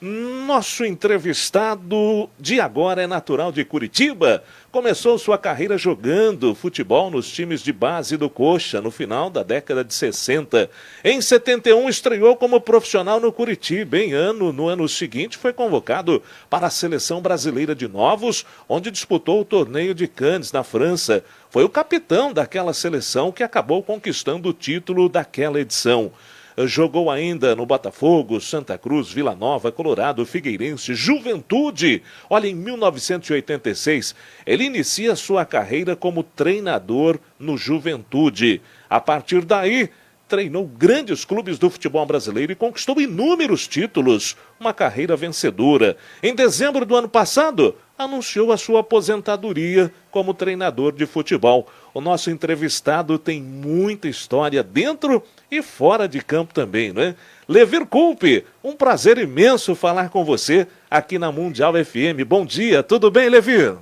Nosso entrevistado de agora é natural de Curitiba. Começou sua carreira jogando futebol nos times de base do Coxa no final da década de 60. Em 71 estreou como profissional no Curitiba. No ano seguinte foi convocado para a Seleção Brasileira de Novos, onde disputou o torneio de Cannes na França. Foi o capitão daquela seleção que acabou conquistando o título daquela edição. Jogou ainda no Botafogo, Santa Cruz, Vila Nova, Colorado, Figueirense, Juventude. Olha, em 1986, ele inicia sua carreira como treinador no Juventude. A partir daí, treinou grandes clubes do futebol brasileiro e conquistou inúmeros títulos. Uma carreira vencedora. Em dezembro do ano passado, anunciou a sua aposentadoria como treinador de futebol. O nosso entrevistado tem muita história dentro e fora de campo também, não é? Levir Coupe, um prazer imenso falar com você aqui na Mundial FM. Bom dia, tudo bem, Levir?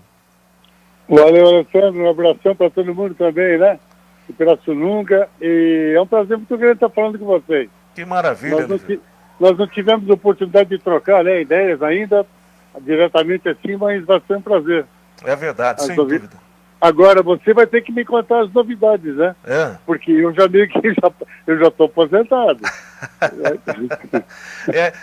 Valeu, Alessandro, um abração para todo mundo também, né? E Pirassununga, e é um prazer muito grande estar falando com vocês. Que maravilha, nós não tivemos oportunidade de trocar, né, ideias ainda, diretamente assim, mas vai ser um prazer. É verdade, sem dúvida. Agora, você vai ter que me contar as novidades, né? Porque eu já meio que eu já estou aposentado.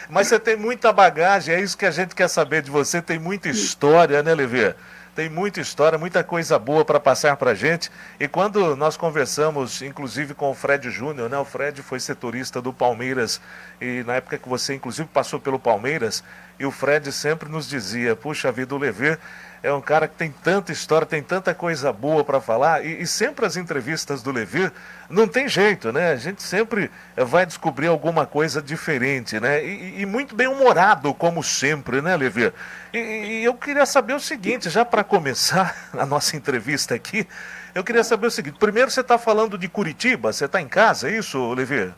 Mas você tem muita bagagem, é isso que a gente quer saber de você, tem muita história, né, Levir? Tem muita história, muita coisa boa para passar para a gente. E quando nós conversamos, inclusive com o Fred Júnior, né? O Fred foi setorista do Palmeiras e na época que você, inclusive, passou pelo Palmeiras, e o Fred sempre nos dizia, puxa vida, o Levir é um cara que tem tanta história, tem tanta coisa boa para falar, e sempre as entrevistas do Levir não tem jeito, né? A gente sempre vai descobrir alguma coisa diferente, né? E muito bem humorado, como sempre, né, Levir? E eu queria saber o seguinte, já para começar a nossa entrevista aqui, eu queria saber o seguinte, primeiro você está falando de Curitiba, você está em casa, é isso, Levir?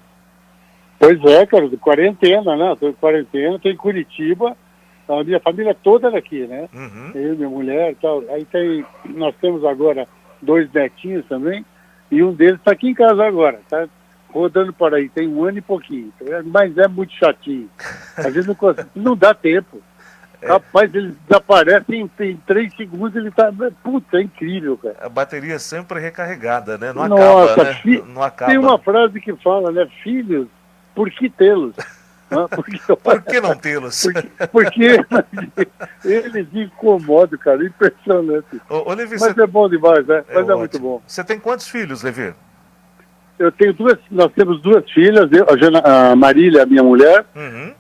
Pois é, cara, de quarentena, né? Estou em quarentena, estou em Curitiba. A minha família toda é daqui, né? Uhum. Eu, minha mulher e tal. Aí nós temos agora 2 netinhos também, e um deles está aqui em casa agora, tá rodando por aí, tem 1 ano e pouquinho. Mas é muito chatinho. Às vezes não dá tempo. Rapaz, ele desaparece em 3 segundos, ele tá... Puta, é incrível, cara. A bateria sempre recarregada, né? Não Nossa, acaba, né? Não acaba. Tem uma frase que fala, né? Filhos, por que tê-los? Por que não tê-los? Porque eles incomodam, cara, impressionante. Levi, mas é bom demais, né? Mas é muito bom. Você tem quantos filhos, Levi? Eu tenho nós temos 2 filhas, a Marília, a minha mulher,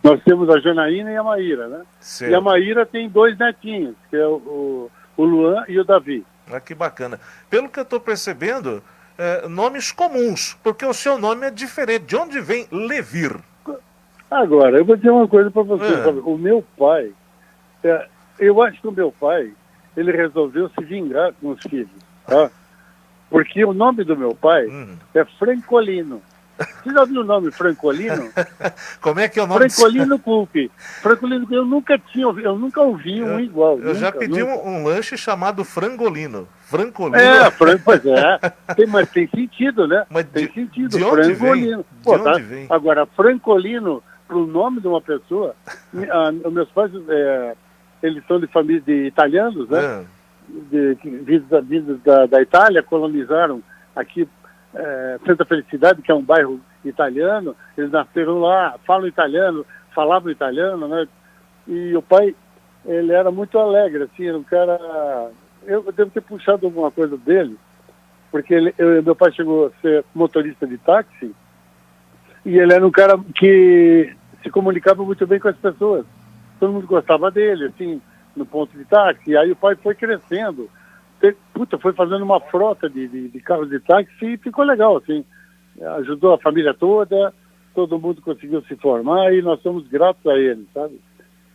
nós temos a Janaína e a Maíra, né? Certo. E a Maíra tem 2 netinhos, que é o Luan e o Davi. Ah, que bacana. Pelo que eu estou percebendo, nomes comuns, porque o seu nome é diferente. De onde vem Levir? Agora, eu vou dizer uma coisa para você. O meu pai, eu acho que o meu pai, ele resolveu se vingar com os filhos, tá? Porque o nome do meu pai é Francolino. Você já viu o nome Francolino? Como é que é o nome? Francolino Coupe. Francolino, eu nunca ouvi um igual. Eu já pedi um lanche chamado Frangolino. Francolino. Pois é. Mas tem sentido, né? Tem sentido. De onde Frangolino. Vem? De onde vem? Agora, Francolino, para o nome de uma pessoa, meus pais, eles são de família de italianos, né? Vindos da Itália, colonizaram aqui Santa Felicidade, que é um bairro italiano. Eles nasceram lá, falavam italiano, né? E o pai, ele era muito alegre, assim, era um cara... Eu devo ter puxado alguma coisa dele, porque meu pai chegou a ser motorista de táxi, e ele era um cara que se comunicava muito bem com as pessoas. Todo mundo gostava dele, assim, no ponto de táxi. E aí o pai foi crescendo. Foi fazendo uma frota de carros de táxi e ficou legal, assim. Ajudou a família toda, todo mundo conseguiu se formar e nós somos gratos a ele, sabe?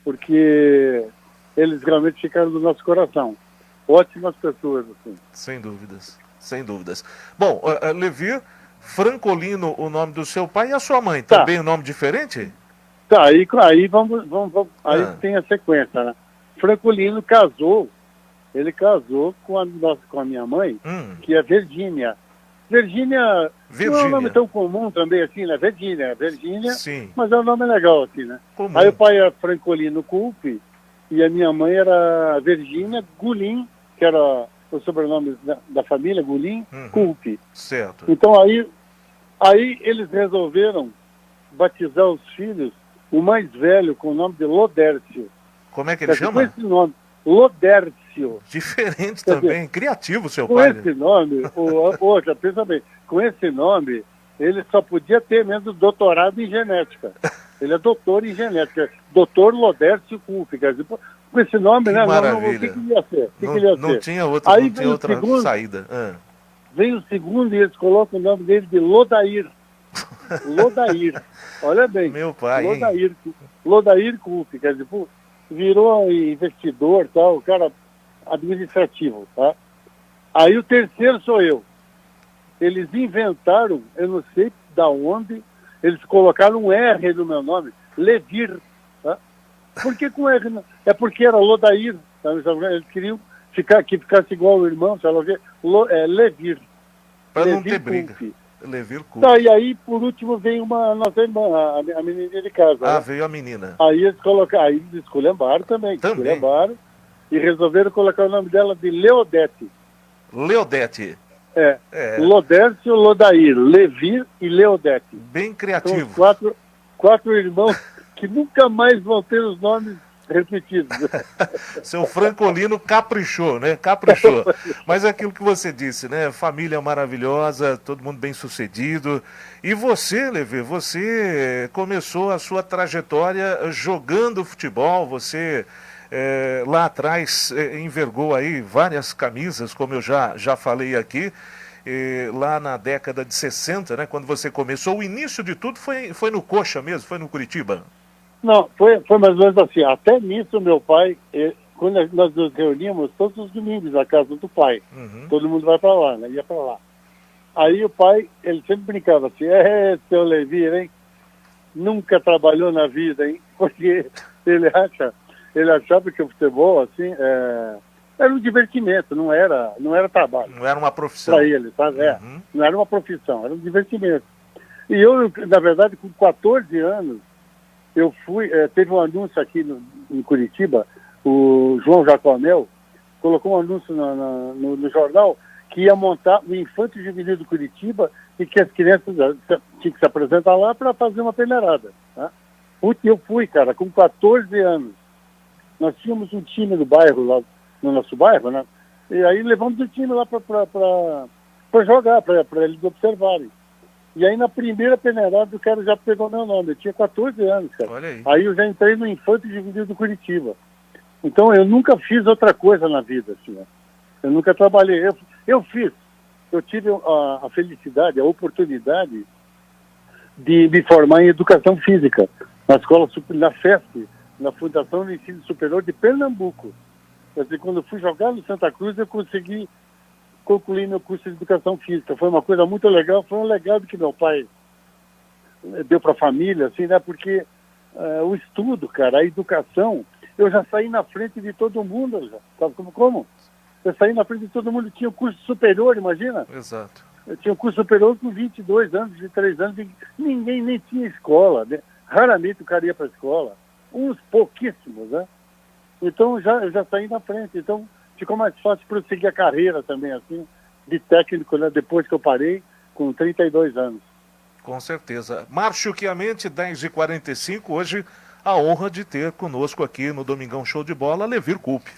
Porque eles realmente ficaram no nosso coração. Ótimas pessoas, assim. Sem dúvidas, sem dúvidas. Bom, Levir, Francolino, o nome do seu pai, e a sua mãe, também um nome diferente? Tá, aí vamos aí tem a sequência, né? Francolino casou com a minha mãe, que é Virgínia. Virgínia não é um nome tão comum também, assim, né? Virgínia, sim, mas é um nome legal, assim, né? comum. Aí o pai era Francolino Culpe e a minha mãe era Virgínia Gulim, que era o sobrenome da família, Gulim, Culpe. Certo. Então aí eles resolveram batizar os filhos, o mais velho com o nome de Lodércio. Como é que ele chama? Com esse nome, Lodércio. Diferente também, criativo seu com pai. Com esse nome, já pensa bem, com esse nome, ele só podia ter mesmo doutorado em genética. Ele é doutor em genética, doutor Lodércio Culpe. Com esse nome, né? Maravilha. O que ia ser? Não tinha outra, Aí não tinha outra segundo, saída. Vem o segundo e eles colocam o nome dele de Lodair. Lodair. Olha bem. Meu pai, Lodair Culpe, quer dizer, virou investidor, tal, cara administrativo, tá? Aí o terceiro sou eu. Eles inventaram, eu não sei da onde, eles colocaram um R no meu nome, Levir, tá? Por que com R? É porque era Lodair, tá? Eles queriam que ficasse igual o irmão, sei lá o quê, Levir. Para não ter briga. Levir Culpe. Tá, e aí, por último, veio a nossa irmã, a menininha de casa. Ah, né? veio a menina. Aí eles colocaram, aí eles esculhambaram também. Esculhambaram e resolveram colocar o nome dela de Leodete. Leodete. Lodércio, Lodair, Levir e Leodete. Bem criativo. São quatro irmãos que nunca mais vão ter os nomes repetidos. Seu Francolino caprichou, né? Caprichou. Mas é aquilo que você disse, né? Família maravilhosa, todo mundo bem sucedido. E você, Levi, você começou a sua trajetória jogando futebol, você lá atrás envergou aí várias camisas, como eu já falei aqui, lá na década de 60, né? Quando você começou, o início de tudo foi no Coxa mesmo, foi no Curitiba? Não, foi mais ou menos assim. Até nisso, meu pai, quando nós nos reuníamos todos os domingos na casa do pai, todo mundo vai para lá, né? Ia para lá. Aí o pai, ele sempre brincava assim, seu Levi, hein? Nunca trabalhou na vida, hein? Porque ele achava que o futebol, assim, era um divertimento, não era trabalho. Não era uma profissão. Para ele, sabe? Não era uma profissão, era um divertimento. E eu, na verdade, com 14 anos, eu fui, teve um anúncio aqui em Curitiba, o João Jacomel colocou um anúncio no jornal que ia montar o Infanto Juvenil do Curitiba e que as crianças tinham que se apresentar lá para fazer uma peneirada. Tá? Eu fui, cara, com 14 anos. Nós tínhamos um time no bairro, lá no nosso bairro, né? E aí levamos o time lá para jogar, para eles observarem. E aí na primeira peneirada o cara já pegou meu nome. Eu tinha 14 anos, cara. Olha aí. Aí eu já entrei no Infanto Juvenil do Curitiba. Então eu nunca fiz outra coisa na vida, assim, né? Eu nunca trabalhei. Eu tive a felicidade, a oportunidade de me formar em Educação Física na escola, na FESP, na Fundação de Ensino Superior de Pernambuco. Quer dizer, quando eu fui jogar no Santa Cruz, eu consegui concluir meu curso de Educação Física. Foi uma coisa muito legal, foi um legado que meu pai deu para a família, assim, né? Porque o estudo, cara, a educação, eu já saí na frente de todo mundo, já. Sabe como? Eu saí na frente de todo mundo, tinha um curso superior, imagina? Exato. Eu tinha um curso superior com 22 anos, 23 anos, e ninguém nem tinha escola, né? Raramente o cara ia para a escola, uns pouquíssimos, né? Então eu já saí na frente, então ficou mais fácil prosseguir a carreira também, assim, de técnico, né? Depois que eu parei, com 32 anos. Com certeza. Márcio Chiamente, 10h45, hoje a honra de ter conosco aqui no Domingão Show de Bola, Levir Culpe.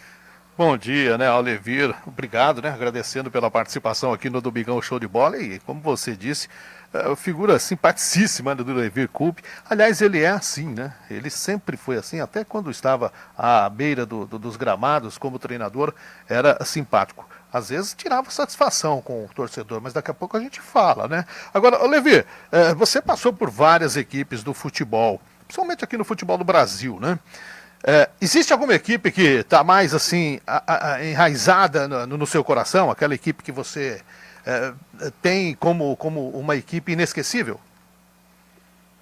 Bom dia, né, Alevir, obrigado, né, agradecendo pela participação aqui no Domingão Show de Bola e, como você disse, figura simpaticíssima do Levir Culpe. Aliás, ele é assim, né, ele sempre foi assim, até quando estava à beira dos gramados como treinador, era simpático. Às vezes tirava satisfação com o torcedor, mas daqui a pouco a gente fala, né. Agora, Levir, você passou por várias equipes do futebol, principalmente aqui no futebol do Brasil, né. Existe alguma equipe que está mais assim enraizada no seu coração? Aquela equipe que você tem como uma equipe inesquecível?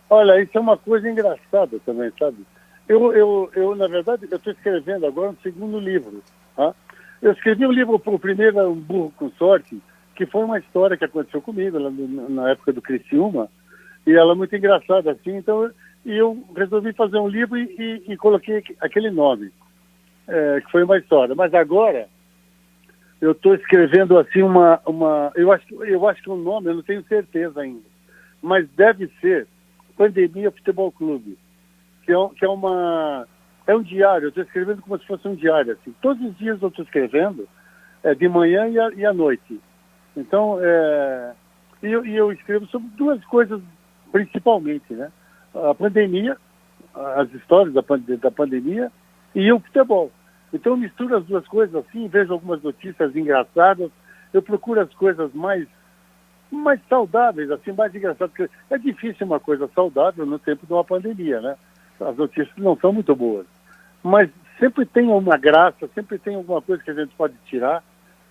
Olha, isso é uma coisa engraçada também, sabe? Eu na verdade, eu estou escrevendo agora um segundo livro. Tá? Eu escrevi um livro, o primeiro era Um Burro com Sorte, que foi uma história que aconteceu comigo lá na época do Criciúma, e ela é muito engraçada, assim, então eu resolvi fazer um livro e coloquei aquele nome, que foi uma história. Mas agora eu estou escrevendo assim eu acho que o nome, eu não tenho certeza ainda, mas deve ser Pandemia Futebol Clube, que é um diário. Eu estou escrevendo como se fosse um diário, assim. Todos os dias eu estou escrevendo, de manhã e à noite. Então, eu escrevo sobre duas coisas principalmente, né? A pandemia, as histórias da pandemia e o futebol. Então eu misturo as duas coisas assim, vejo algumas notícias engraçadas, eu procuro as coisas mais saudáveis, assim, mais engraçadas, porque é difícil uma coisa saudável no tempo de uma pandemia, né? As notícias não são muito boas. Mas sempre tem uma graça, sempre tem alguma coisa que a gente pode tirar,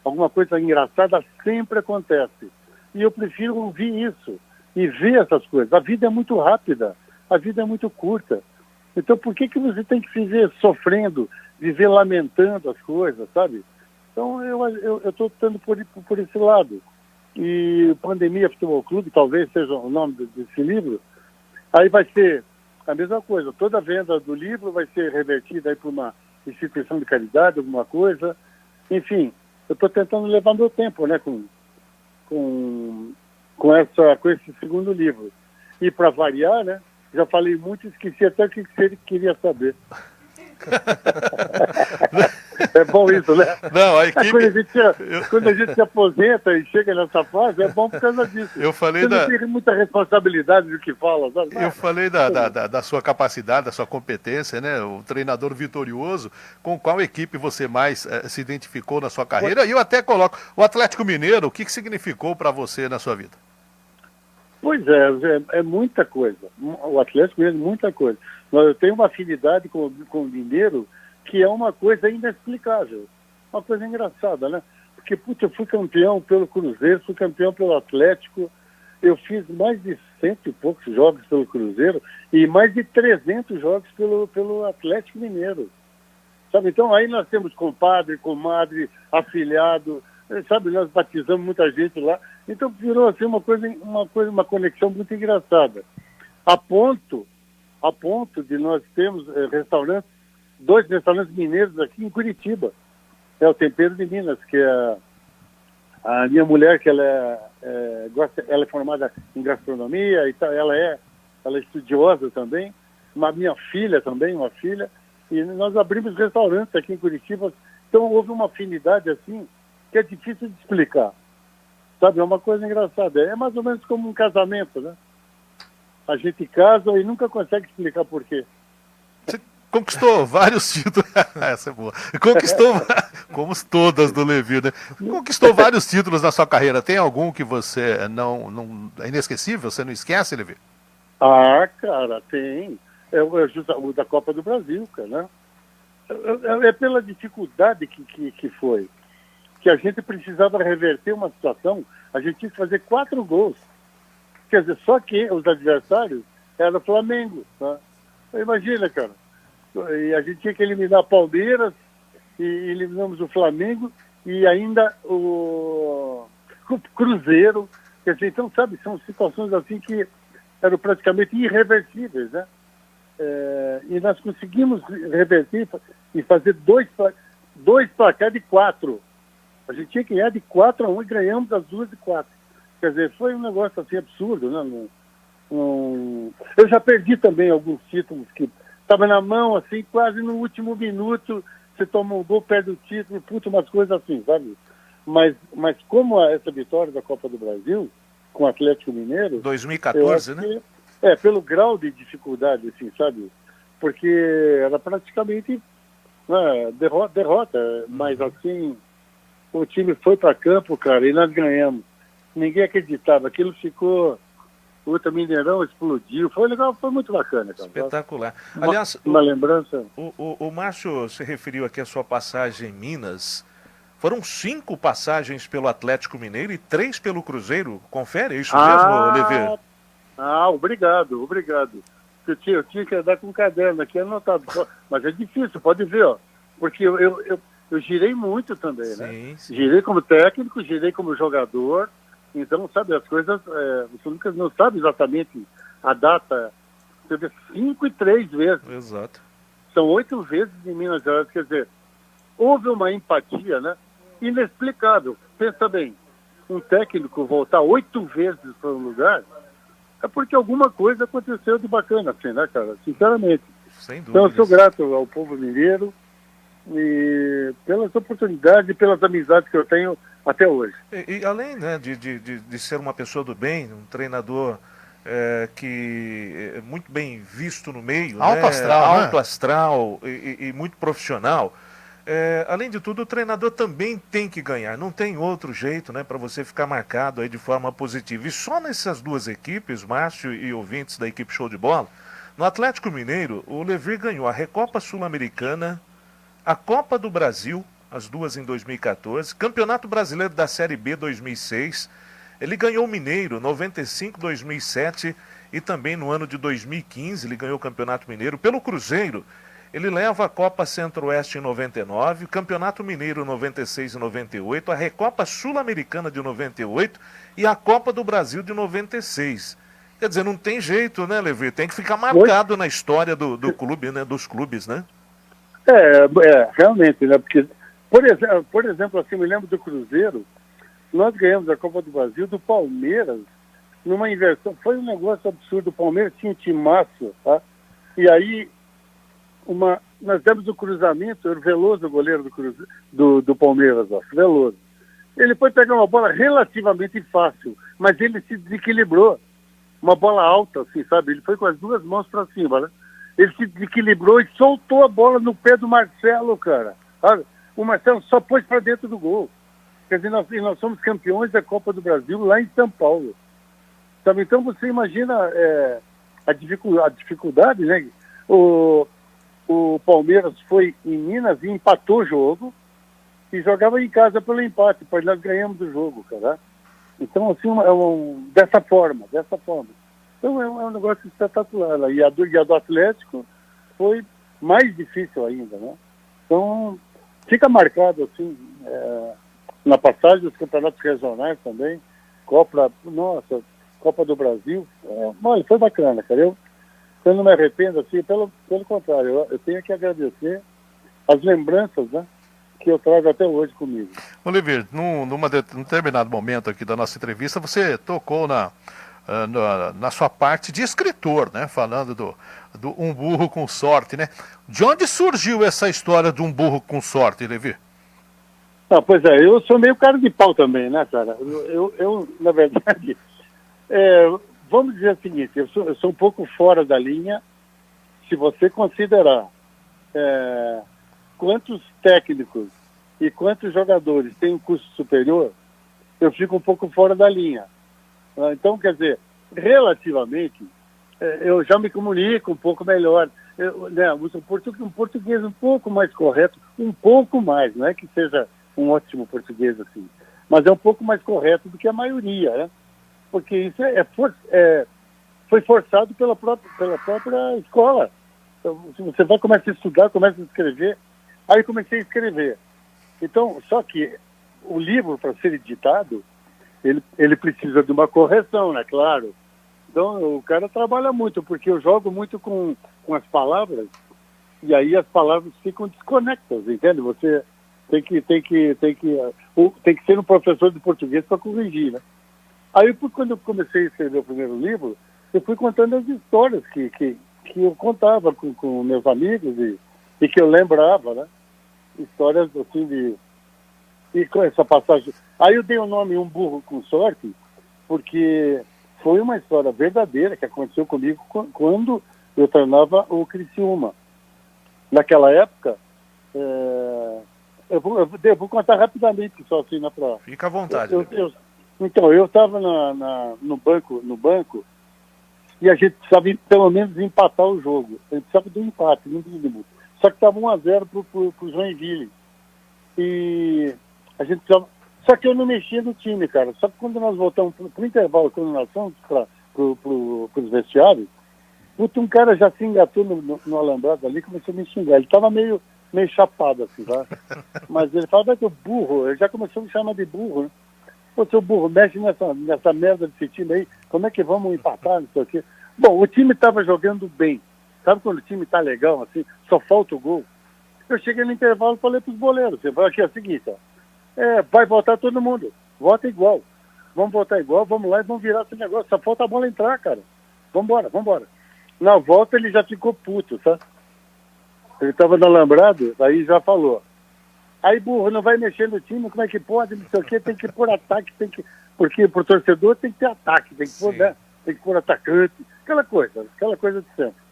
alguma coisa engraçada sempre acontece. E eu prefiro ouvir isso e ver essas coisas. A vida é muito rápida, a vida é muito curta. Então por que você tem que viver sofrendo, viver lamentando as coisas, sabe? Então eu estou optando por esse lado. E Pandemia Futebol Clube, talvez seja o nome desse livro, aí vai ser a mesma coisa. Toda a venda do livro vai ser revertida aí para uma instituição de caridade, alguma coisa. Enfim, eu estou tentando levar meu tempo, né, com esse segundo livro. E para variar, né, já falei muito e esqueci até o que você queria saber. É bom isso, né? Não, a equipe... quando a gente se aposenta e chega nessa fase, é bom por causa disso. Eu falei Você não tem muita responsabilidade do que fala, sabe? Eu falei da sua capacidade, da sua competência, né? O treinador vitorioso. Com qual equipe você mais se identificou na sua carreira? E eu até coloco o Atlético Mineiro. O que significou para você na sua vida? Pois é muita coisa. O Atlético Mineiro é muita coisa. Eu tenho uma afinidade com o Mineiro que é uma coisa inexplicável. Uma coisa engraçada, né? Porque, eu fui campeão pelo Cruzeiro, fui campeão pelo Atlético, eu fiz mais de 100 e poucos jogos pelo Cruzeiro e mais de 300 jogos pelo Atlético Mineiro. Sabe? Então, aí nós temos compadre, comadre, afilhado, sabe? Nós batizamos muita gente lá. Então, virou assim uma conexão muito engraçada. A ponto de nós termos dois restaurantes mineiros aqui em Curitiba. É o Tempero de Minas, que é a minha mulher, que ela é formada em gastronomia, e ela é estudiosa também. Minha filha também, uma filha. E nós abrimos restaurantes aqui em Curitiba. Então houve uma afinidade assim, que é difícil de explicar. Sabe, é uma coisa engraçada. É mais ou menos como um casamento, né? A gente casa e nunca consegue explicar por quê. Você conquistou vários títulos. Essa é boa. Conquistou, como todas do Levi, né? Conquistou vários títulos na sua carreira. Tem algum que você não é inesquecível? Você não esquece, Levi? Ah, cara, tem. É o da Copa do Brasil, cara, né? É pela dificuldade que foi. Que a gente precisava reverter uma situação, a gente tinha que fazer 4 gols. Quer dizer, só que os adversários eram o Flamengo. Tá? Imagina, cara. E a gente tinha que eliminar Palmeiras, e eliminamos o Flamengo, e ainda o Cruzeiro. Quer dizer, então, sabe, são situações assim que eram praticamente irreversíveis, né? E nós conseguimos reverter e fazer dois placares de 4. A gente tinha que ganhar de 4-1 e ganhamos das 2 de 4. Quer dizer, foi um negócio assim absurdo, né? Eu já perdi também alguns títulos que estavam na mão, assim, quase no último minuto, você toma um gol, perde o título, umas coisas assim, sabe? Mas como essa vitória da Copa do Brasil, com o Atlético Mineiro... 2014, né? Pelo grau de dificuldade, assim, sabe? Porque era praticamente derrota, mas assim, o time foi para campo, cara, e nós ganhamos. Ninguém acreditava, aquilo ficou... O Mineirão explodiu, foi legal, foi muito bacana, cara. Espetacular. Aliás, uma lembrança... O Márcio se referiu aqui à sua passagem em Minas. Foram 5 passagens pelo Atlético Mineiro e 3 pelo Cruzeiro. Confere, é isso mesmo, Levi? Obrigado. Eu tinha que andar com um caderno aqui anotado. Mas é difícil, pode ver, ó. Porque eu eu girei muito também, né? Sim. Girei como técnico, girei como jogador. Então, sabe, as coisas, você nunca não sabe exatamente a data. Você vê 5 e 3 vezes. Exato. São 8 vezes em Minas Gerais. Quer dizer, houve uma empatia, né? Inexplicável. Pensa bem, um técnico voltar 8 vezes para um lugar é porque alguma coisa aconteceu de bacana, assim, né, cara? Sinceramente. Sem dúvida. Então, eu sou grato ao povo mineiro e pelas oportunidades e pelas amizades que eu tenho até hoje. E além, né, de ser uma pessoa do bem, um treinador que é muito bem visto no meio, Alto né? astral, né? Alto astral e muito profissional. Além de tudo, o treinador também tem que ganhar. Não tem outro jeito, né, para você ficar marcado aí de forma positiva. E só nessas duas equipes, Márcio e ouvintes da equipe Show de Bola, no Atlético Mineiro, o Levir ganhou a Recopa Sul-Americana, a Copa do Brasil, as duas em 2014, Campeonato Brasileiro da Série B 2006, ele ganhou o Mineiro 95, 2007 e também no ano de 2015 ele ganhou o Campeonato Mineiro. Pelo Cruzeiro, ele leva a Copa Centro-Oeste em 99, o Campeonato Mineiro 96 e 98, a Recopa Sul-Americana de 98 e a Copa do Brasil de 96. Quer dizer, não tem jeito, né, Levi? Tem que ficar marcado na história do clube, né, dos clubes, né? Realmente, né? Porque, por exemplo, assim, eu me lembro do Cruzeiro, nós ganhamos a Copa do Brasil do Palmeiras, numa inversão, foi um negócio absurdo, o Palmeiras tinha um timaço, tá? E aí, nós demos o cruzamento, era o Veloso, o goleiro do Palmeiras, Veloso. Ele foi pegar uma bola relativamente fácil, mas ele se desequilibrou, uma bola alta, assim, sabe? Ele foi com as duas mãos para cima, né? Ele se desequilibrou e soltou a bola no pé do Marcelo, cara. Sabe? O Marcelo só pôs para dentro do gol. Quer dizer, nós somos campeões da Copa do Brasil lá em São Paulo. Sabe? Então você imagina a dificuldade, né? O Palmeiras foi em Minas e empatou o jogo e jogava em casa pelo empate, pois nós ganhamos o jogo, cara. Então, assim, dessa forma. Então é um negócio espetacular. Né? E a do Atlético foi mais difícil ainda, né? Então, fica marcado, assim, na passagem dos campeonatos regionais também, Copa do Brasil. Olha, foi bacana, cara. Eu não me arrependo, assim, pelo contrário, eu tenho que agradecer as lembranças, né, que eu trago até hoje comigo. Oliver, num determinado momento aqui da nossa entrevista, você tocou na sua parte de escritor, né? Falando do Um Burro com Sorte, né? De onde surgiu essa história de Um Burro com Sorte, Levi? Pois é, eu sou meio cara de pau também, né, cara? Eu na verdade, vamos dizer o seguinte, eu sou um pouco fora da linha, se você considerar quantos técnicos e quantos jogadores têm um curso superior, eu fico um pouco fora da linha. Então, quer dizer, relativamente, eu já me comunico um pouco melhor. Um português um pouco mais correto, um pouco mais, não é que seja um ótimo português assim, mas é um pouco mais correto do que a maioria, né? Porque isso foi forçado pela própria escola. Então, se você começa a estudar, começa a escrever, aí eu comecei a escrever. Então, só que o livro, para ser editado, ele precisa de uma correção, né? Claro. Então, o cara trabalha muito, porque eu jogo muito com as palavras, e aí as palavras ficam desconectas, entende? Você tem que ser um professor de português para corrigir, né? Aí, quando eu comecei a escrever o primeiro livro, eu fui contando as histórias que eu contava com meus amigos e que eu lembrava, né? Histórias assim e com essa passagem. Aí eu dei o nome Um Burro com Sorte, porque foi uma história verdadeira que aconteceu comigo quando eu treinava o Criciúma. Naquela época, eu vou contar rapidamente, só assim, pra... Fica à vontade. Então, eu estava no banco e a gente precisava pelo menos empatar o jogo. A gente precisava do empate, no mínimo. Só que estava 1-0 pro Joinville. E a gente precisava... Só que eu não mexia no time, cara. Só que quando nós voltamos pro intervalo, quando nós fomos pros vestiários, um cara já se engatou no alambrado ali, começou a me xingar. Ele estava meio meio chapado, assim, tá? Mas ele fala, que o burro, ele já começou a me chamar de burro, né? Pô, seu burro, mexe nessa merda desse time aí, como é que vamos empatar, não sei o quê. Bom, o time estava jogando bem. Sabe quando o time tá legal, assim, só falta o gol? Eu cheguei no intervalo e falei pros boleiros, você vai aqui, é o seguinte, ó, vai votar todo mundo, vota igual. Vamos votar igual, vamos lá e vamos virar esse negócio, só falta a bola entrar, cara. Vambora. Na volta ele já ficou puto, sabe? Ele estava no alambrado, aí já falou. Aí, burro, não vai mexer no time, como é que pode, não sei o quê, tem que pôr ataque, porque pro torcedor tem que ter ataque, tem que pôr, né? Tem que pôr atacante, aquela coisa de sempre.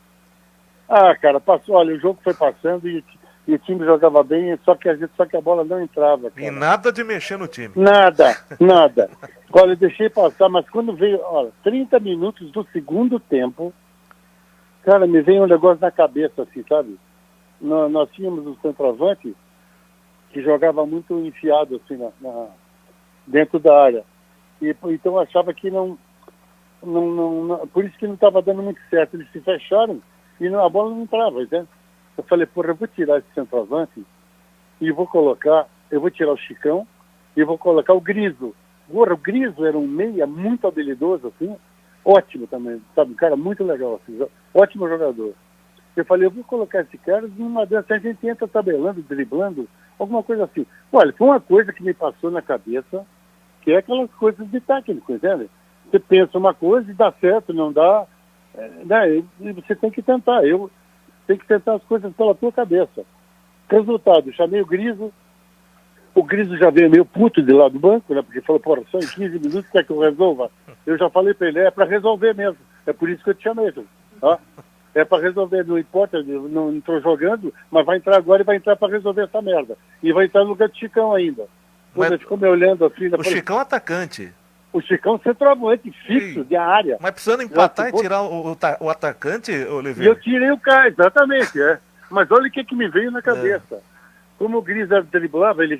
Ah, cara, passou, olha, o jogo foi passando e o time jogava bem, só que a bola não entrava, cara. E nada de mexer no time. Nada. Olha, eu deixei passar, mas quando veio, olha, 30 minutos do segundo tempo, cara, me veio um negócio na cabeça, assim, sabe? Nós tínhamos um centroavante que jogava muito enfiado, assim, dentro da área. Então eu achava que não, por isso que não estava dando muito certo. Eles se fecharam e a bola não entrava, né? Eu falei, porra, eu vou tirar esse centroavante e eu vou tirar o Chicão e vou colocar o Griso. Porra, o Griso era um meia muito habilidoso, assim, ótimo também, sabe? Um cara muito legal, assim, ótimo jogador. Eu falei, eu vou colocar esse cara numa dessas, a gente entra tabelando, driblando, alguma coisa assim. Olha, foi uma coisa que me passou na cabeça, que é aquelas coisas de técnico, entende? Você pensa uma coisa e dá certo, não dá, né? E você tem que tentar. Tem que tentar as coisas pela tua cabeça. Resultado, chamei o Griso já veio meio puto de lá do banco, né? Porque falou, porra, só em 15 minutos quer que eu resolva? Eu já falei pra ele, é pra resolver mesmo. É por isso que eu te chamei, tá? É pra resolver, não importa, não estou jogando, mas vai entrar agora e vai entrar pra resolver essa merda. E vai entrar no lugar do Chicão ainda. Quando ele ficou me olhando assim... O Chicão é atacante. O Chicão centroavante, fixo, de área. Mas precisando empatar e tirar o atacante, Oliveira? E eu tirei o cara, exatamente, Mas olha o que me veio na cabeça. Como o Gris driblava, ele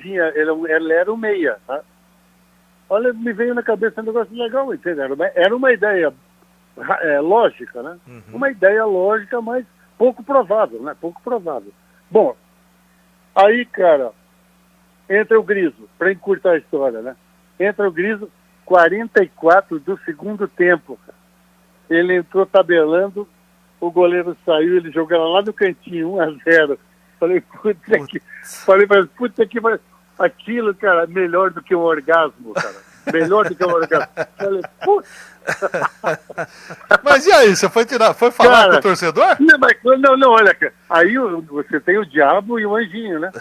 era um meia, tá? Olha, me veio na cabeça um negócio legal, entendeu? Era uma ideia lógica, né? Uhum. Uma ideia lógica, mas pouco provável, né? Pouco provável. Bom, aí, cara, entra o Griso, para encurtar a história, né? Entra o Griso, 44 do segundo tempo. Ele entrou tabelando, o goleiro saiu, ele jogava lá no cantinho, 1-0. Falei, puta que aquilo, cara, melhor do que um orgasmo, cara. Melhor do que um orgasmo. Falei, puta. Mas e aí, você foi falar, cara, com o torcedor? Não, olha, aí você tem o diabo e o anjinho, né?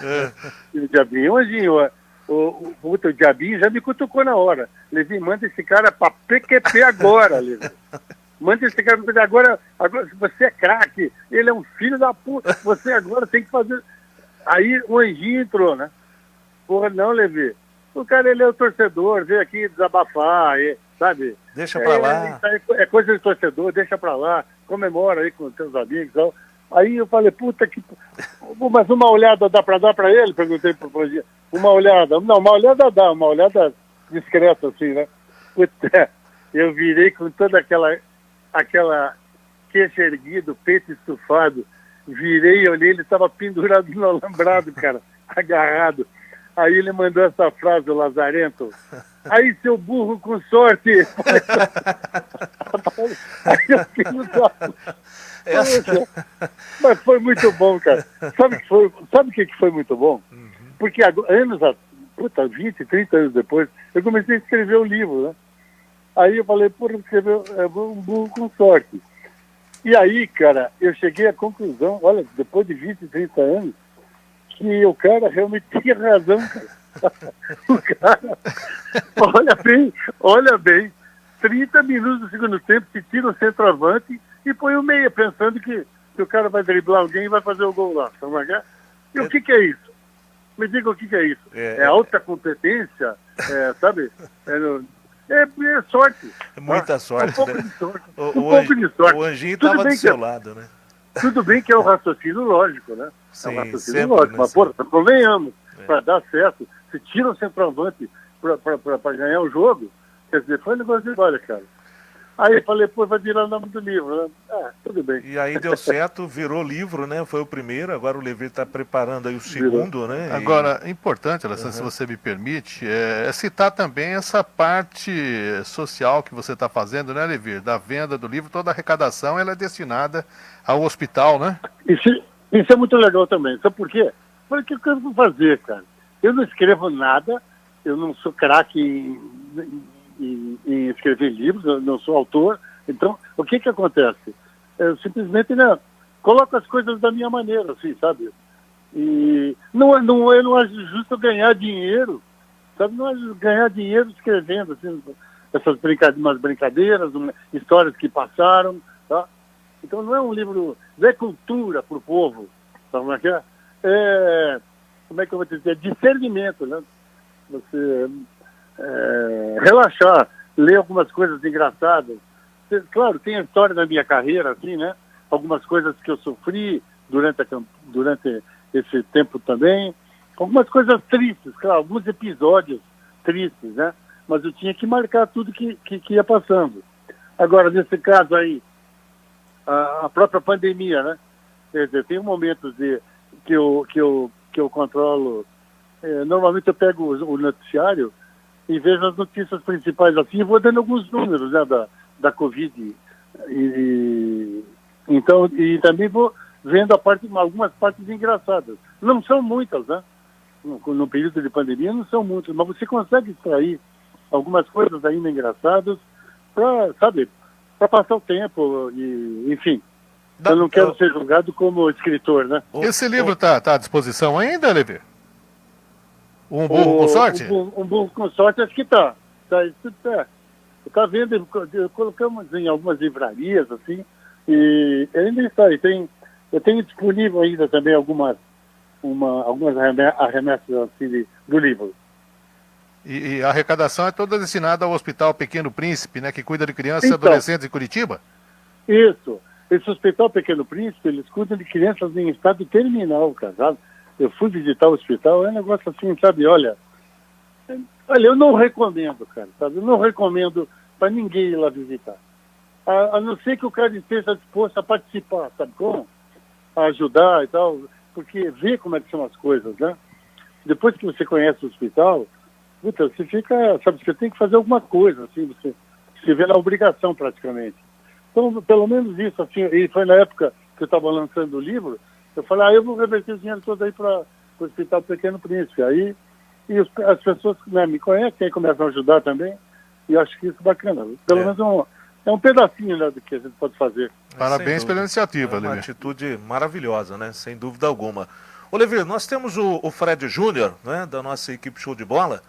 O diabinho e o anjinho. O diabinho já me cutucou na hora. Levi, manda esse cara pra PQP agora, Levi. Manda esse cara pra agora, você é craque, ele é um filho da puta, você agora tem que fazer... Aí o anjinho entrou, né? Porra, não, Levi. O cara, ele é o torcedor, veio aqui desabafar, sabe? Deixa pra lá. É coisa de torcedor, deixa pra lá, comemora aí com os teus amigos e tal. Aí eu falei, puta que... Mas uma olhada dá pra ele? Perguntei pro Flávio. Uma olhada. Não, uma olhada dá, uma olhada discreta, assim, né? Puta, eu virei com toda aquela queixo erguido, peito estufado. Virei, olhei, ele estava pendurado no alambrado, cara, agarrado. Aí ele mandou essa frase, o Lazarento. Aí, seu burro, com sorte. Aí eu fiquei no topo. Mas foi muito bom, cara. Sabe o que foi muito bom? Porque anos, 20, 30 anos depois, eu comecei a escrever um livro, né? Aí eu falei, porra, escreveu um burro com sorte. E aí, cara, eu cheguei à conclusão, olha, depois de 20, 30 anos, que o cara realmente tinha razão, cara. O cara, olha bem, 30 minutos do segundo tempo, se tira o centroavante e põe o meia, pensando que o cara vai driblar alguém e vai fazer o gol lá. E o que é isso? Me diga o que é isso. É alta competência, sabe? É sorte. É muita sorte, um pouco né? De sorte. Um pouco de sorte. O anjinho estava do seu lado, né? Tudo bem que é o raciocínio lógico, né? Sim, é um raciocínio sempre, lógico. né? Mas, porra, convenhamos, para dar certo, se tira o centroavante para ganhar o jogo, quer dizer, foi um negócio de olha, cara. Aí eu falei, pô, vai virar o nome do livro, né? Tudo bem. E aí deu certo, virou livro, né? Foi o primeiro, agora o Levir está preparando aí o segundo, né? Agora, importante, Alessandro, se você me permite, é citar também essa parte social que você está fazendo, né, Levir? Da venda do livro, toda a arrecadação ela é destinada ao hospital, né? Isso é muito legal também. Sabe por quê? Porque o que eu vou fazer, cara? Eu não escrevo nada, eu não sou craque em escrever livros, eu não sou autor. Então, o que acontece? Eu simplesmente, né, coloco as coisas da minha maneira, assim, sabe? E eu não acho justo ganhar dinheiro, sabe? Não acho ganhar dinheiro escrevendo, assim, essas brincadeiras, histórias que passaram, tá? Então não é um livro, não é cultura para o povo, sabe como é que é? Como é que eu vou dizer? Discernimento, né? Você relaxar, ler algumas coisas engraçadas. Claro, tem a história da minha carreira, assim, né? Algumas coisas que eu sofri durante esse tempo também. Algumas coisas tristes, claro, alguns episódios tristes, né? Mas eu tinha que marcar tudo que ia passando. Agora, nesse caso aí, a própria pandemia, né? Quer dizer, tem momentos que eu controlo. Normalmente eu pego o noticiário e vejo as notícias principais assim, e vou dando alguns números, né, da Covid. Então, e também vou vendo algumas partes engraçadas. Não são muitas, né? No período de pandemia não são muitas, mas você consegue extrair algumas coisas ainda engraçadas para passar o tempo, enfim. Eu não quero ser julgado como escritor, né? Esse livro está à disposição ainda, Levi? Um burro com sorte? Um burro com sorte, acho que está. Isso tudo certo. Está vendo, colocamos em algumas livrarias, assim, e ainda está aí. Eu tenho disponível ainda também algumas arremessas assim, do livro. E a arrecadação é toda destinada ao Hospital Pequeno Príncipe, né, que cuida de crianças e adolescentes em Curitiba? Isso. Esse Hospital Pequeno Príncipe, eles cuidam de crianças em estado terminal, cara, sabe? Eu fui visitar o hospital, é um negócio assim, sabe, olha, eu não recomendo, cara, sabe? Eu não recomendo para ninguém ir lá visitar. A não ser que o cara esteja disposto a participar, sabe como? A ajudar e tal, porque vê como é que são as coisas, né? Depois que você conhece o hospital, puta, você fica, sabe, você tem que fazer alguma coisa, assim, você se vê na obrigação praticamente. Então, pelo menos isso, assim, e foi na época que eu estava lançando o livro, eu falei, eu vou reverter o dinheiro todo aí para o Hospital Pequeno Príncipe. Aí, as pessoas, né, me conhecem e começam a ajudar também, e acho que isso é bacana. Pelo menos é um pedacinho, né, do que a gente pode fazer. Parabéns pela iniciativa, Levi. É uma Levi. atitude maravilhosa, né? Sem dúvida alguma. Ô, Levi, nós temos o Fred Júnior, né, da nossa equipe Show de Bola,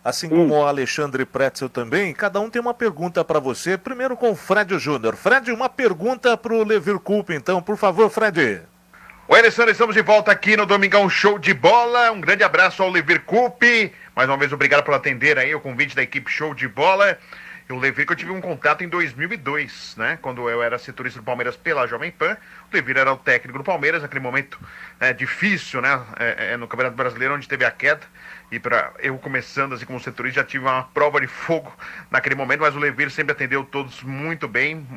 assim como o Alexandre Pretzel também. Cada um tem uma pergunta para você. Primeiro com o Fred Júnior. Fred, uma pergunta para o Levir Coupe, então. Por favor, Fred. Oi, Alessandro, estamos de volta aqui no Domingão Show de Bola. Um grande abraço ao Levir Coupe. Mais uma vez, obrigado por atender aí o convite da equipe Show de Bola. O Levir, que eu tive um contato em 2002, né? Quando eu era setorista do Palmeiras pela Jovem Pan. O Levir era o técnico do Palmeiras, naquele momento difícil, né? No Campeonato Brasileiro, onde teve a queda. E eu começando assim como setorista, já tive uma prova de fogo naquele momento, mas o Levir sempre atendeu todos muito bem,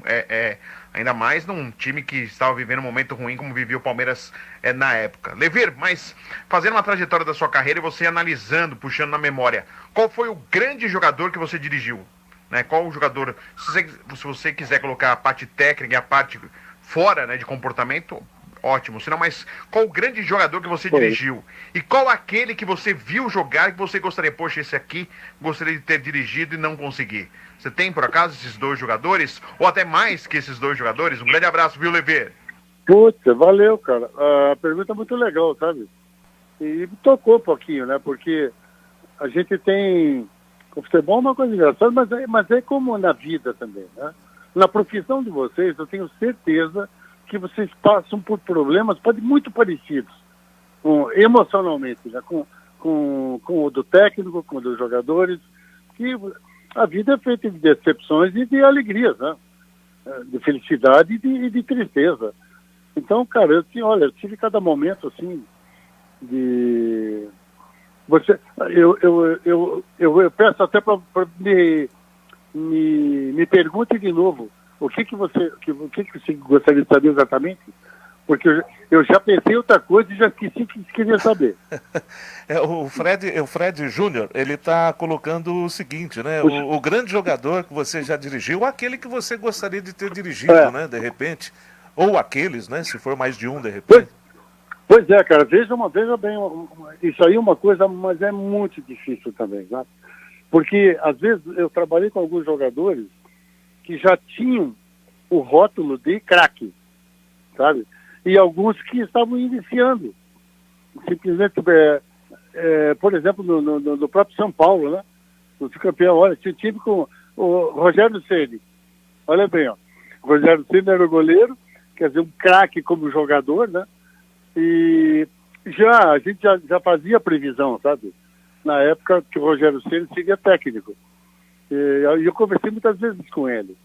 ainda mais num time que estava vivendo um momento ruim, como vivia o Palmeiras na época. Levir, mas fazendo uma trajetória da sua carreira e você analisando, puxando na memória, qual foi o grande jogador que você dirigiu? Né? Qual o jogador, se você quiser colocar a parte técnica e a parte fora, né, de comportamento, ótimo. Senão, mas qual o grande jogador que você dirigiu? E qual aquele que você viu jogar e que você gostaria, poxa, esse aqui gostaria de ter dirigido e não consegui? Você tem, por acaso, esses dois jogadores? Ou até mais que esses dois jogadores? Um grande abraço, viu, Levir? Putz, valeu, cara. A pergunta é muito legal, sabe? E me tocou um pouquinho, né? Porque a gente tem... O futebol é uma coisa engraçada, mas é como na vida também, né? Na profissão de vocês, eu tenho certeza que vocês passam por problemas muito parecidos, emocionalmente, né? com o do técnico, com o dos jogadores, que a vida é feita de decepções e de alegrias, né? De felicidade e de tristeza. Então, cara, eu tive cada momento assim de... Eu peço até para me me pergunte de novo, o que você gostaria de saber exatamente? Porque eu já pensei outra coisa e já esqueci que queria saber. O Fred Júnior, ele está colocando o seguinte, né? O grande jogador que você já dirigiu, aquele que você gostaria de ter dirigido, né? De repente. Ou aqueles, né? Se for mais de um, de repente. Pois é, cara, veja bem, isso aí é uma coisa, mas é muito difícil também, né? Porque, às vezes, eu trabalhei com alguns jogadores que já tinham o rótulo de craque, sabe? E alguns que estavam iniciando. Simplesmente, por exemplo, no próprio São Paulo, né? O campeão, olha, tinha time com o Rogério Ceni. Olha bem, ó. O Rogério Ceni era o goleiro, quer dizer, um craque como jogador, né? E a gente já fazia previsão, sabe? Na época que o Rogério Ceni seria técnico. E eu conversei muitas vezes com ele.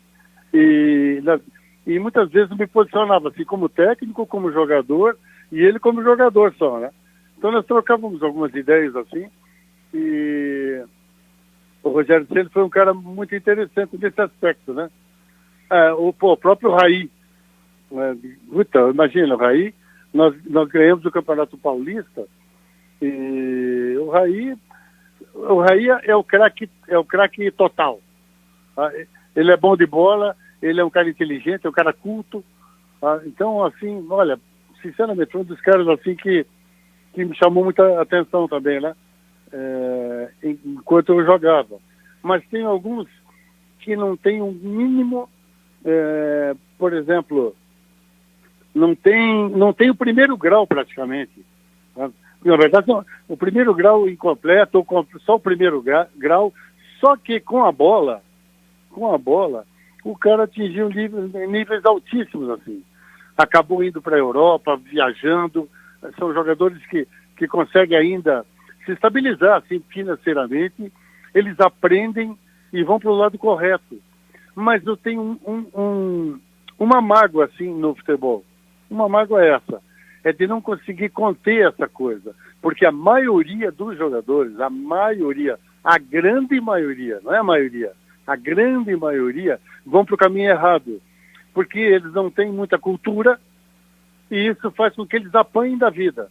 E muitas vezes me posicionava assim como técnico, como jogador, e ele como jogador só, né? Então nós trocávamos algumas ideias assim, e o Rogério Ceni foi um cara muito interessante nesse aspecto, né? O próprio Raí, então, imagina, o Raí, nós ganhamos o Campeonato Paulista, e o Raí é o craque total. Tá? Ele é bom de bola, ele é um cara inteligente, é um cara culto. Tá? Então, assim, olha, sinceramente, foi um dos caras assim que me chamou muita atenção também, né? Enquanto eu jogava. Mas tem alguns que não tem um mínimo, por exemplo, não tem o primeiro grau praticamente. Tá? Na verdade, o primeiro grau incompleto, ou só o primeiro grau, só que com a bola, o cara atingiu níveis altíssimos, assim. Acabou indo para a Europa, viajando. São jogadores que conseguem ainda se estabilizar, assim, financeiramente. Eles aprendem e vão para o lado correto. Mas eu tenho uma mágoa, assim, no futebol. Uma mágoa é essa. É de não conseguir conter essa coisa. Porque a maioria dos jogadores, a grande maioria, não é a maioria, a grande maioria vão para o caminho errado. Porque eles não têm muita cultura e isso faz com que eles apanhem da vida.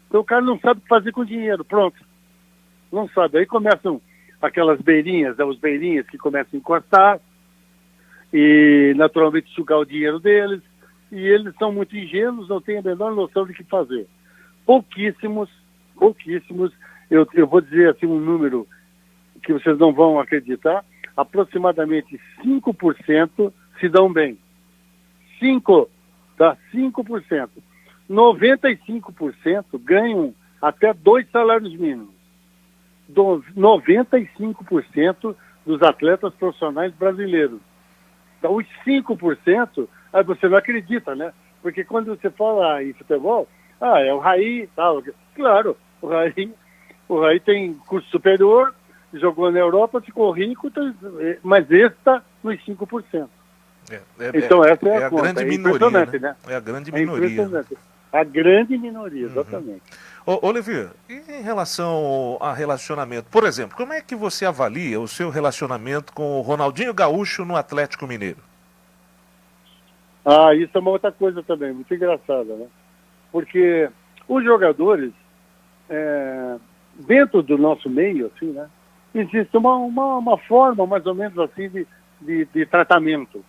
Então o cara não sabe o que fazer com dinheiro, pronto. Não sabe. Aí começam aquelas beirinhas, os beirinhas que começam a encostar e naturalmente sugar o dinheiro deles. E eles são muito ingênuos, não têm a menor noção de o que fazer. Pouquíssimos, eu vou dizer assim um número que vocês não vão acreditar, aproximadamente 5% se dão bem. 5%. 95% ganham até 2 salários mínimos. 95% dos atletas profissionais brasileiros. Então, os 5%, aí você não acredita, né? Porque quando você fala em futebol, é o Raí, tal. Claro, o Raí tem curso superior, jogou na Europa, ficou rico, mas esse está nos 5%. Então essa é a conta. Grande minoria, né? É a grande minoria. A grande minoria, exatamente. Olivier, e em relação a relacionamento, por exemplo, como é que você avalia o seu relacionamento com o Ronaldinho Gaúcho no Atlético Mineiro? Isso é uma outra coisa também, muito engraçada, né? Porque os jogadores, dentro do nosso meio, assim, né? Existe uma forma, mais ou menos assim, de tratamento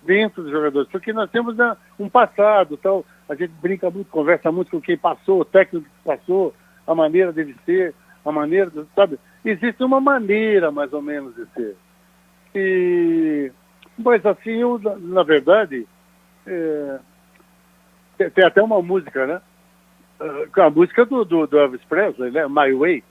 dentro dos jogadores, porque nós temos um passado, tal, a gente brinca muito, conversa muito com quem passou, o técnico que passou, a maneira dele ser, sabe? Existe uma maneira, mais ou menos, de ser. Mas assim, eu, na verdade, tem até uma música, né? A música do Elvis Presley, né? My Way.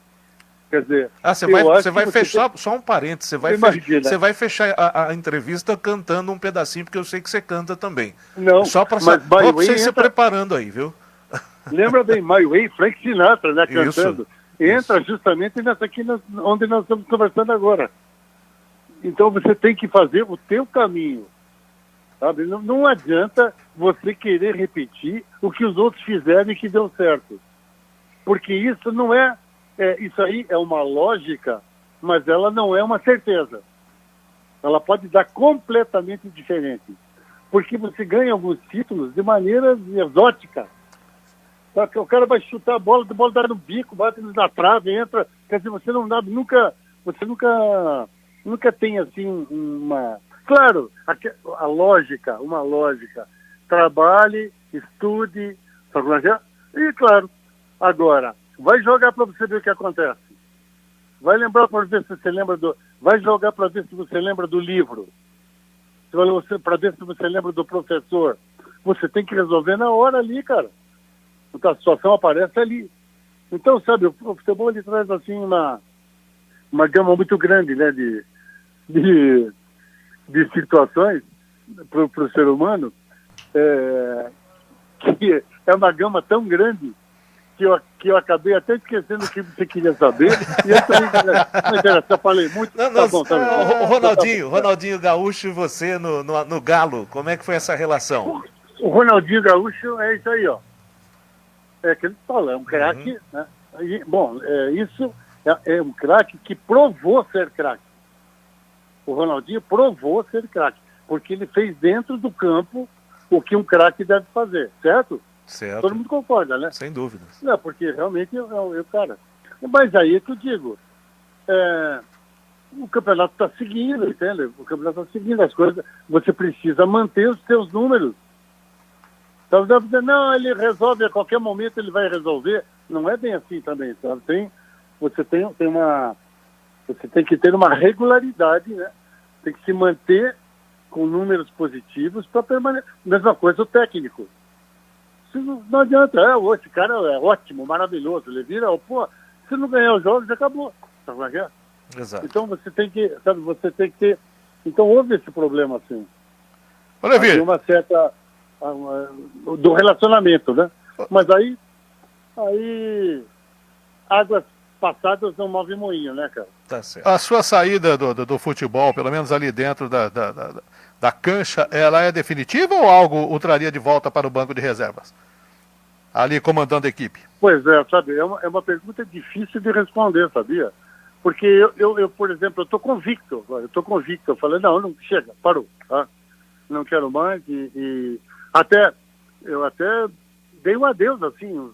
Quer dizer, você vai fechar, só um parênteses, você vai fechar a entrevista cantando um pedacinho, porque eu sei que você canta também. Não, só para você ir se preparando aí, viu? Lembra bem, My Way, Frank Sinatra, né, cantando. Entra isso. Justamente nessa aqui, onde nós estamos conversando agora. Então você tem que fazer o teu caminho, sabe? Não adianta você querer repetir o que os outros fizeram e que deu certo. Porque isso não isso aí é uma lógica, mas ela não é uma certeza. Ela pode dar completamente diferente. Porque você ganha alguns títulos de maneira exótica. Só que o cara vai chutar a bola dá no bico, bate na trave, entra. Quer dizer, você não dá, nunca tem assim uma... Claro, uma lógica. Trabalhe, estude, e claro, agora, vai jogar para você ver o que acontece. Vai lembrar para ver se você lembra vai jogar para ver se você lembra do livro. Para ver se você lembra do professor. Você tem que resolver na hora ali, cara. Então a situação aparece ali. Então, sabe, o futebol ele traz assim uma gama muito grande, né, de situações para o ser humano, que é uma gama tão grande que eu acabei até esquecendo o que você queria saber. E eu também não interessa, eu falei muito. Tá bom. Ronaldinho Gaúcho e você no Galo, como é que foi essa relação? O Ronaldinho Gaúcho é isso aí, ó. É que ele fala, é um craque, né? E, bom, isso é um craque que provou ser craque. O Ronaldinho provou ser craque, porque ele fez dentro do campo o que um craque deve fazer, certo? Certo. Todo mundo concorda, né? Sem dúvidas. Não, porque realmente eu cara. Mas aí é que eu digo, o campeonato está seguindo, entende? O campeonato está seguindo as coisas. Você precisa manter os seus números. Então, você vai dizer, não, ele resolve, a qualquer momento ele vai resolver. Não é bem assim também, sabe? Você tem que ter uma regularidade, né? Tem que se manter com números positivos para permanecer. Mesma coisa o técnico. Não adianta, esse cara é ótimo, maravilhoso. Ele vira, se não ganhar os jogos, já acabou. Sabe como é que é? Exato. Então você tem que ter. Então houve esse problema assim. Havia uma certa. Do relacionamento, né? Mas aí águas passadas não movem moinho, né, cara? Tá certo. A sua saída do futebol, pelo menos ali dentro da cancha, ela é definitiva ou algo o traria de volta para o banco de reservas? Ali comandando a equipe. Pois é, sabe, é uma pergunta difícil de responder, sabia? Porque eu por exemplo, eu estou convicto. Eu falei, não, chega, parou, tá? Não quero mais e eu até dei um adeus, assim,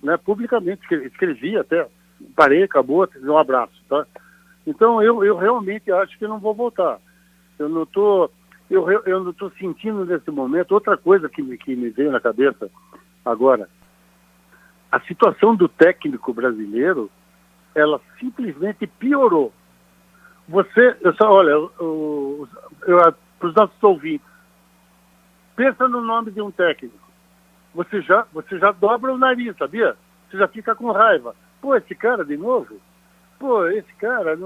né, publicamente, escrevi até, parei, acabou, fiz um abraço, tá? Então eu realmente acho que não vou voltar. Eu não tô sentindo nesse momento. Outra coisa que me veio na cabeça agora, a situação do técnico brasileiro, ela simplesmente piorou. Olha, para os nossos ouvintes, pensa no nome de um técnico. Você já dobra o nariz, sabia? Você já fica com raiva. Esse cara de novo? Esse cara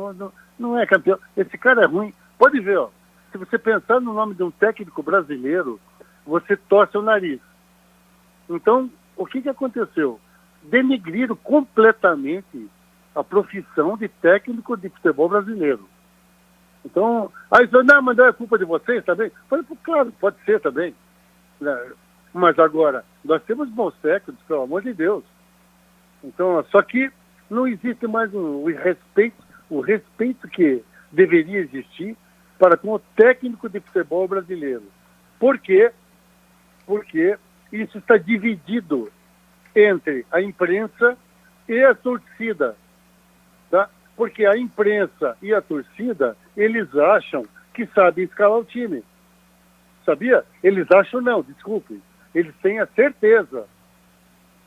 não é campeão. Esse cara é ruim. Pode ver, ó. Se você pensar no nome de um técnico brasileiro, você torce o nariz. Então, o que aconteceu? Denegriram completamente a profissão de técnico de futebol brasileiro. Então, aí não, mas não é culpa de vocês também? Falei, claro, pode ser também. Mas agora, nós temos bons técnicos, pelo amor de Deus. Então, só que não existe mais o respeito que deveria existir para com o técnico de futebol brasileiro. Por quê? Porque isso está dividido entre a imprensa e a torcida. Tá? Porque a imprensa e a torcida, eles acham que sabem escalar o time. Sabia? Eles acham não, desculpe. Eles têm a certeza.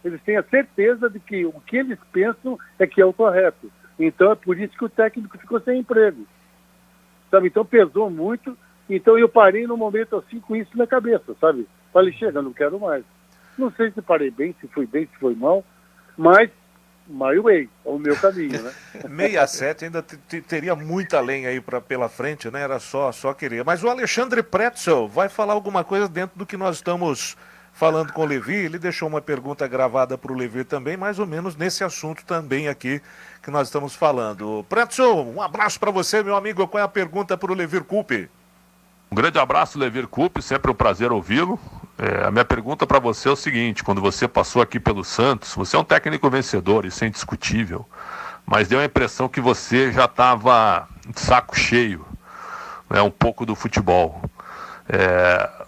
Eles têm a certeza de que o que eles pensam é que é o correto. Então é por isso que o técnico ficou sem emprego. Sabe? Então pesou muito. Então eu parei num momento assim com isso na cabeça, sabe? Falei, chega, não quero mais. Não sei se parei bem, se foi mal, mas my way, é o meu caminho, né? 67 ainda teria muita lenha aí pela frente, né? Era só querer. Mas o Alexandre Pretzel vai falar alguma coisa dentro do que nós estamos falando com o Levi. Ele deixou uma pergunta gravada para o Levi também, mais ou menos nesse assunto também aqui que nós estamos falando. Pretzel, um abraço para você, meu amigo. Qual é a pergunta para o Levir Coupe? Um grande abraço, Levir Coupe, sempre um prazer ouvi-lo. A minha pergunta para você é o seguinte: quando você passou aqui pelo Santos, você é um técnico vencedor, isso é indiscutível, mas deu a impressão que você já estava de saco cheio né, um pouco do futebol.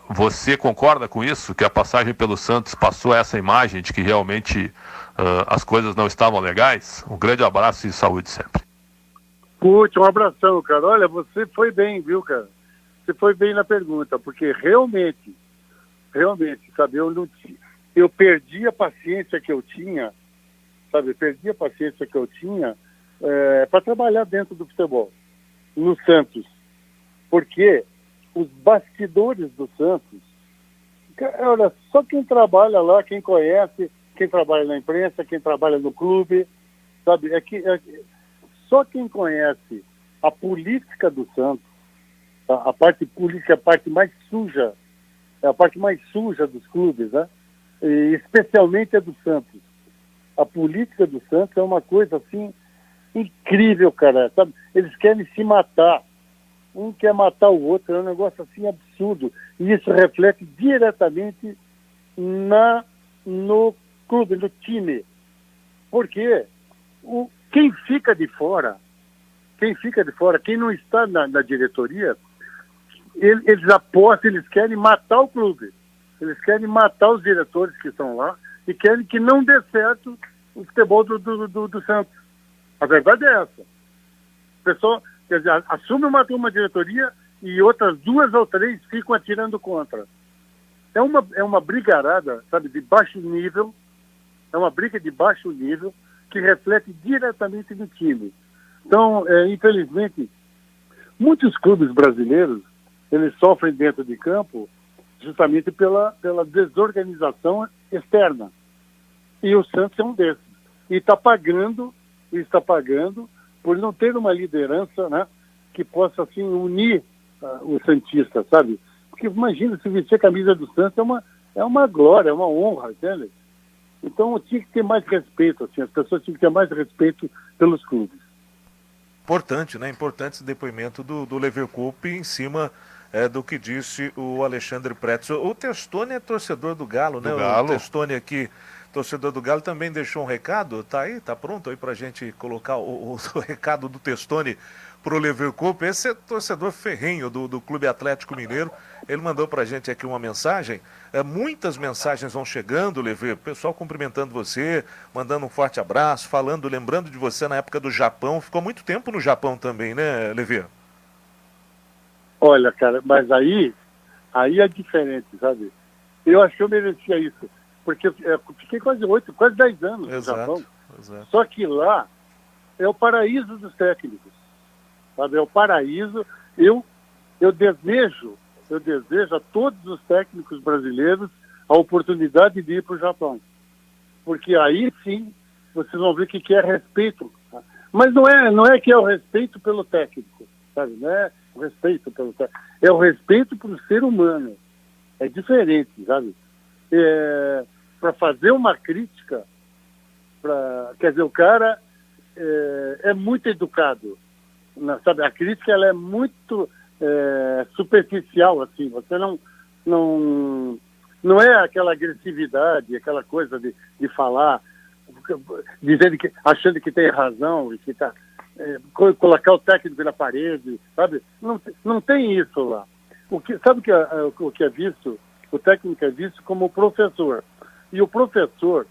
Você concorda com isso? Que a passagem pelo Santos passou essa imagem de que realmente as coisas não estavam legais? Um grande abraço e saúde sempre. Puxa, um abração, cara. Olha, você foi bem, viu, cara? Você foi bem na pergunta, porque realmente, sabe, eu perdi a paciência que eu tinha, sabe, para trabalhar dentro do futebol, no Santos. Porque os bastidores do Santos, olha, só quem trabalha lá, quem conhece, quem trabalha na imprensa, quem trabalha no clube, sabe, só quem conhece a política do Santos, a parte política, a parte mais suja, é a parte mais suja dos clubes, né? E especialmente a do Santos. A política do Santos é uma coisa assim incrível, cara, sabe? Eles querem se matar. Um quer matar o outro, é um negócio assim absurdo. E isso reflete diretamente no clube, no time. Porque quem fica de fora, quem não está na diretoria, eles apostam, eles querem matar o clube. Eles querem matar os diretores que estão lá e querem que não dê certo o futebol do Santos. A verdade é essa. O pessoal, quer dizer, assume uma diretoria e outras 2 ou 3 ficam atirando contra. É uma brigarada, sabe, de baixo nível, é uma briga de baixo nível que reflete diretamente no time. Então, infelizmente, muitos clubes brasileiros, eles sofrem dentro de campo justamente pela desorganização externa. E o Santos é um desses. E está pagando por não ter uma liderança, né, que possa assim unir os santistas, sabe? Porque imagina, se vestir a camisa do Santos é uma glória, é uma honra, entende? Então tinha que ter mais respeito, assim, as pessoas tinham que ter mais respeito pelos clubes. Importante, né? Importante esse depoimento do Leverkusen em cima do que disse o Alexandre Pretzel. O Testoni é torcedor do Galo, né? Galo. O Testoni aqui, torcedor do Galo, também deixou um recado. Tá aí, tá pronto aí pra gente colocar o recado do Testoni pro Leverkusen. Esse é torcedor ferrenho do Clube Atlético Mineiro. Ele mandou pra gente aqui uma mensagem. Muitas mensagens vão chegando, Lever. Pessoal cumprimentando você, mandando um forte abraço, lembrando de você na época do Japão. Ficou muito tempo no Japão também, né, Lever? Olha, cara, mas aí é diferente, sabe? Eu acho que eu merecia isso, porque eu fiquei quase 10 anos no Japão. Exato. Só que lá é o paraíso dos técnicos, sabe? É o paraíso. Eu desejo a todos os técnicos brasileiros a oportunidade de ir para o Japão, porque aí sim vocês vão ver o que é respeito. Mas não é que é o respeito pelo técnico, sabe? Não é o respeito pelo técnico, é o respeito pelo ser humano. É diferente, sabe? Para fazer uma crítica, quer dizer, o cara é muito educado, sabe? A crítica ela é muito superficial, assim. Você não é aquela agressividade, aquela coisa de falar, dizendo achando que tem razão e que está colocar o técnico na parede, sabe? Não tem isso lá. Sabe o que é visto? O técnico é visto como professor. E o professor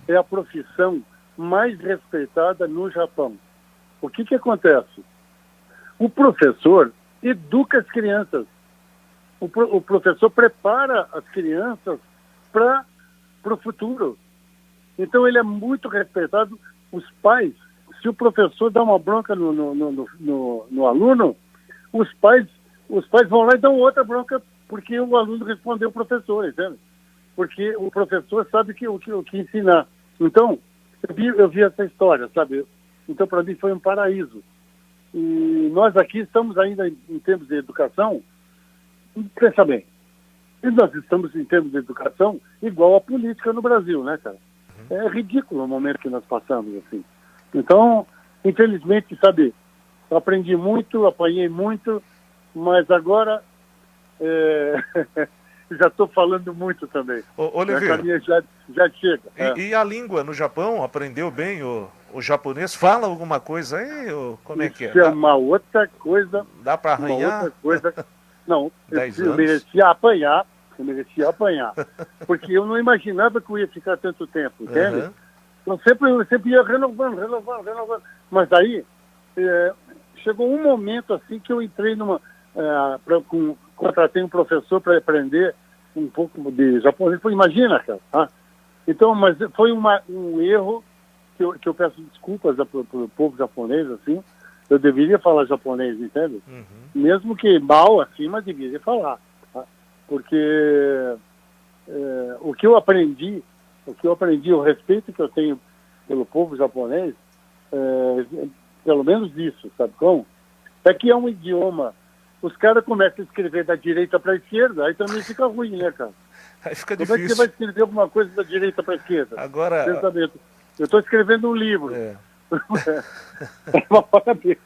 é a profissão mais respeitada no Japão. O que acontece? O professor educa as crianças. O professor prepara as crianças para o futuro. Então ele é muito respeitado. Os pais, se o professor dá uma bronca no aluno, os pais vão lá e dão outra bronca porque o aluno respondeu ao professor, entende? Porque o professor sabe o que ensinar. Então, eu vi essa história, sabe? Então, para mim, foi um paraíso. E nós aqui estamos ainda em termos de educação, pensa bem, e nós estamos em termos de educação igual a política no Brasil, né, cara? É ridículo o momento que nós passamos, assim. Então, infelizmente, sabe, eu aprendi muito, apanhei muito, mas agora já estou falando muito também. Oliveira, já chega. E a língua no Japão, aprendeu bem o O japonês fala alguma coisa aí? Ou como é que é? Isso é uma outra coisa. Dá para Uma arranhar? outra coisa. Não, 10 eu anos? merecia apanhar. Eu merecia apanhar. Porque eu não imaginava que eu ia ficar tanto tempo, entende? Uhum. Então sempre ia renovando. Mas aí, chegou um momento assim que eu entrei contratei um professor para aprender um pouco de japonês. Imagina, cara. Tá? Então, mas foi um erro que eu peço desculpas para o povo japonês, assim. Eu deveria falar japonês, entende? Uhum. Mesmo que mal, assim, mas deveria falar. Tá? Porque o que eu aprendi, o respeito que eu tenho pelo povo japonês, pelo menos isso, sabe como? É que é um idioma. Os caras começam a escrever da direita para a esquerda, aí também fica ruim, né, cara? Aí fica Como difícil. é que você vai escrever alguma coisa da direita para a esquerda? Agora... Pensamento. Eu estou escrevendo um livro. Parabéns.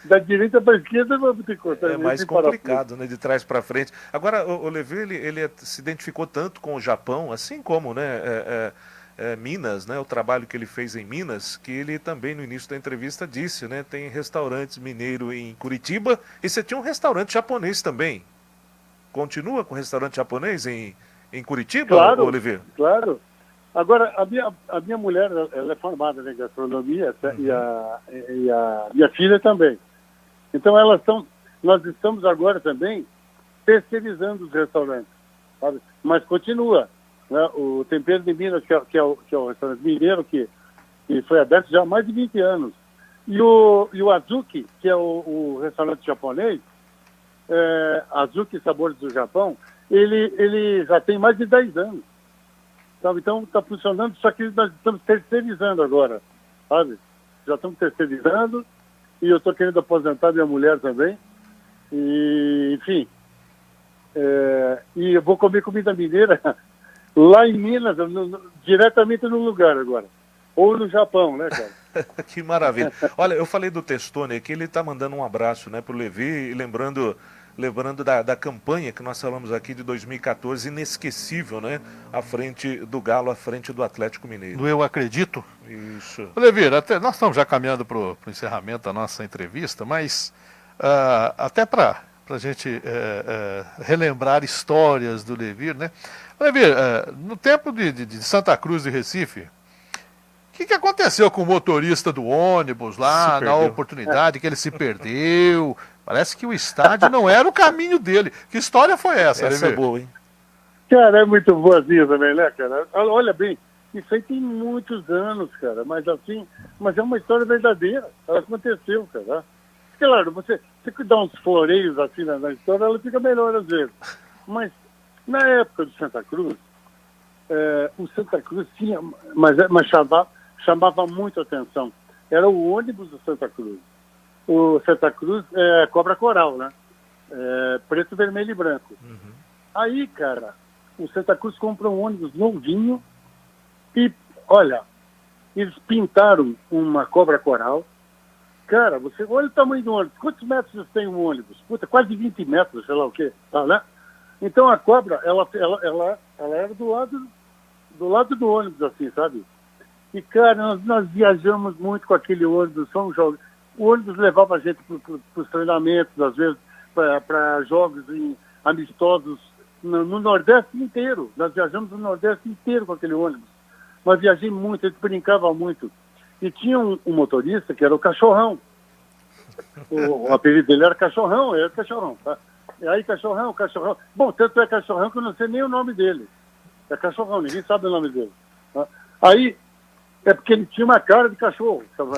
Da direita para a esquerda vamos ter que cortar. É mais complicado, né? De trás para frente. Agora, o Levi, ele se identificou tanto com o Japão, assim como, né? Minas, né? O trabalho que ele fez em Minas, que ele também no início da entrevista disse, né? Tem restaurantes mineiros em Curitiba e você tinha um restaurante japonês também. Continua com restaurante japonês em Curitiba, claro, Oliveira? Claro. Agora, a minha mulher, ela é formada em gastronomia, e a minha filha também. Então, nós estamos agora também terceirizando os restaurantes, sabe? Mas continua. Né? O Tempero de Minas, que é o restaurante mineiro, que foi aberto já há mais de 20 anos. E o Azuki, que é o restaurante japonês, Azuki Sabores do Japão, ele já tem mais de 10 anos. Sabe? Então está funcionando, só que nós estamos terceirizando agora, sabe? Já estamos terceirizando e eu estou querendo aposentar minha mulher também. E, enfim, e eu vou comer comida mineira lá em Minas, diretamente no lugar agora. Ou no Japão, né, cara? Que maravilha. Olha, eu falei do Testoni aqui, ele está mandando um abraço, né, pro Levi, e lembrando da campanha que nós falamos aqui de 2014, inesquecível, né? À frente do Galo, à frente do Atlético Mineiro. Do Eu Acredito? Isso. Levi, nós estamos já caminhando para o encerramento da nossa entrevista, mas até para a gente relembrar histórias do Levi, né? Levi, no tempo de Santa Cruz e Recife, o que aconteceu com o motorista do ônibus lá, na oportunidade que ele se perdeu? Parece que o estádio não era o caminho dele. Que história foi essa, Essa Levi? é boa, hein? Cara, é muito boazinha também, né, cara? Olha bem, isso aí tem muitos anos, cara, mas é uma história verdadeira. Ela aconteceu, cara. Claro, você dá uns floreios assim na história, ela fica melhor às vezes. Mas na época do Santa Cruz, o Santa Cruz tinha, mas chamava muito atenção. Era o ônibus do Santa Cruz. O Santa Cruz é cobra coral, né? Preto, vermelho e branco. Uhum. Aí, cara, o Santa Cruz comprou um ônibus novinho e, olha, eles pintaram uma cobra coral. Cara, você olha o tamanho do ônibus. Quantos metros tem um ônibus? Puta, quase 20 metros, sei lá o quê. Tá, né? Então a cobra, ela era do lado do ônibus, assim, sabe? E, cara, nós viajamos muito com aquele ônibus, o ônibus levava a gente para os treinamentos, às vezes para jogos amistosos no Nordeste inteiro. Nós viajamos no Nordeste inteiro com aquele ônibus. Mas viajei muito, a gente brincava muito. E tinha um motorista que era o Cachorrão. O apelido dele era Cachorrão, tá? E aí, Cachorrão. Bom, tanto é Cachorrão que eu não sei nem o nome dele. É Cachorrão, ninguém sabe o nome dele. Tá? Aí, é porque ele tinha uma cara de cachorro. Sabe?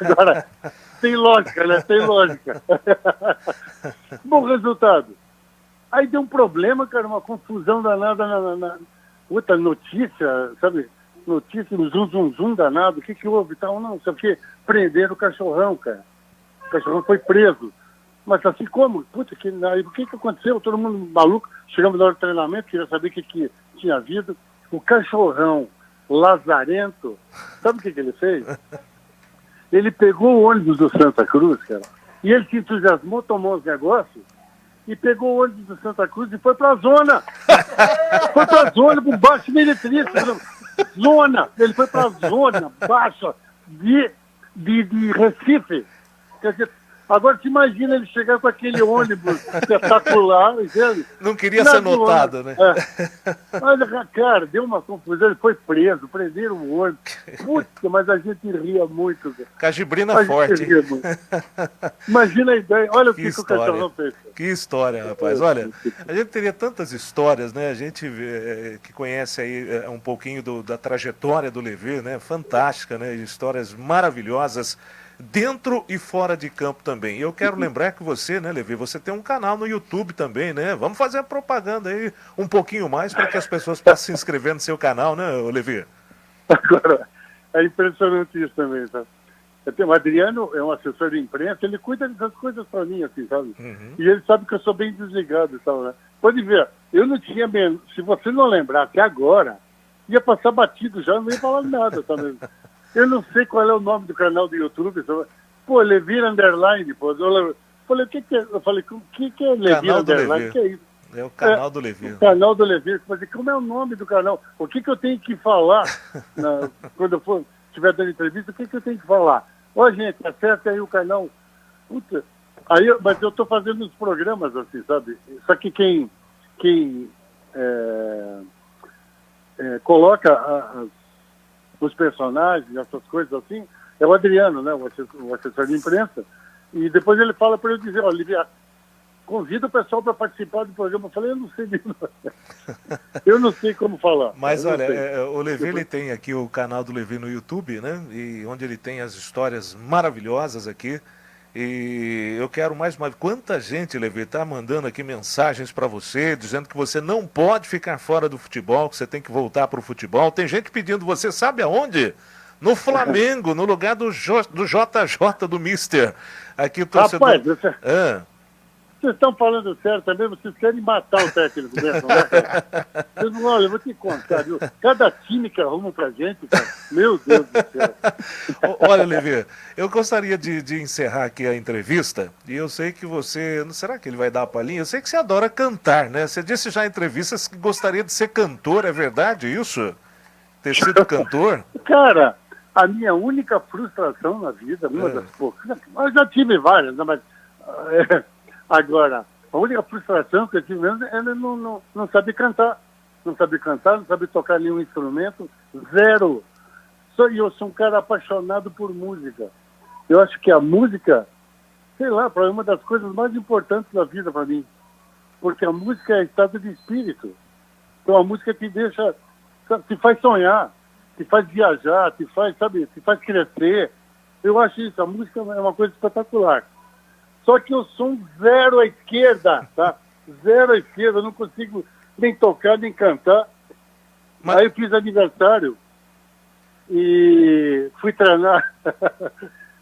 Agora, tem lógica, né? Tem lógica. Bom resultado. Aí deu um problema, cara, uma confusão danada na outra notícia, sabe? Notícia, um zum danado. O que houve? Tal, não, sabe o que? Prenderam o Cachorrão, cara. O Cachorrão foi preso. Mas assim como? Puta, o que aconteceu? Todo mundo maluco. Chegamos na hora do treinamento, queria saber o que tinha havido. O Cachorrão lazarento, sabe o que ele fez? Ele pegou o ônibus do Santa Cruz, cara, e ele se entusiasmou, tomou os negócios e pegou o ônibus do Santa Cruz e foi pra zona. Foi pra zona, com baixo meretriz. Zona, ele foi para a zona baixa de Recife. Quer dizer, agora te imagina ele chegar com aquele ônibus espetacular, entende? Não queria ser notado, né? Olha, cara, deu uma confusão, ele foi preso, prenderam o ônibus. Puta, mas a gente ria muito. Cajibrina forte. Ria muito. Imagina a ideia, olha o que o Cachorrão fez. Que história, rapaz. Olha, a gente teria tantas histórias, né? A gente que conhece aí um pouquinho da trajetória do Levir, né? Fantástica, né? Histórias maravilhosas. Dentro e fora de campo também. E eu quero lembrar que você, né, Levir, você tem um canal no YouTube também, né? Vamos fazer a propaganda aí um pouquinho mais para que as pessoas possam se inscrever no seu canal, né, Levir? Agora, é impressionante isso também, sabe? O Adriano é um assessor de imprensa, ele cuida dessas coisas para mim, assim, sabe? Uhum. E ele sabe que eu sou bem desligado e tal, né? Pode ver, eu não tinha menos, se você não lembrar até agora, ia passar batido já, não ia falar nada, sabe? Eu não sei qual é o nome do canal do YouTube. Pô, Levir Underline, pô. Eu falei, o que é? Eu falei, o que é Levir Underline? O que é isso? É o canal do Levir. O canal do Levir. Eu falei, como é o nome do canal? O que eu tenho que falar quando eu estiver dando entrevista? O que eu tenho que falar? Ó, gente, acessa aí o canal. Puta. Mas eu estou fazendo uns programas assim, sabe? Só que quem coloca os personagens, essas coisas assim, é o Adriano, né, o assessor de imprensa, e depois ele fala para eu dizer, olha, convida o pessoal para participar do programa. Eu falei, eu não sei eu não sei como falar. Mas olha, o Levir, ele tem aqui o canal do Levir no YouTube, né, e onde ele tem as histórias maravilhosas aqui. E eu quero mais uma... Quanta gente, Levir, está mandando aqui mensagens para você, dizendo que você não pode ficar fora do futebol, que você tem que voltar para o futebol. Tem gente pedindo você, sabe aonde? No Flamengo, no lugar do JJ, do Mister. Aqui o torcedor... Rapaz, vocês estão falando certo também, vocês querem matar o técnico mesmo, né, cara? Olha, eu vou te contar, viu? Cada time que arruma pra gente, cara, meu Deus do céu. Olha, Levir, eu gostaria de encerrar aqui a entrevista, e eu sei que você, será que ele vai dar a palhinha? Eu sei que você adora cantar, né? Você disse já em entrevistas que gostaria de ser cantor, é verdade isso? Ter sido cantor? Cara, a minha única frustração na vida, uma das poucas, eu já tive várias, né, mas... Agora, a única frustração que eu tive mesmo é não saber cantar. Não saber cantar, não saber tocar nenhum instrumento, zero. Eu sou um cara apaixonado por música. Eu acho que a música, sei lá, é uma das coisas mais importantes da vida para mim. Porque a música é estado de espírito. Então a música te deixa, te faz sonhar, te faz viajar, te faz crescer. Eu acho isso, a música é uma coisa espetacular. Só que eu sou um zero à esquerda, tá? Zero à esquerda, eu não consigo nem tocar, nem cantar. Mas... Aí eu fiz aniversário e fui treinar.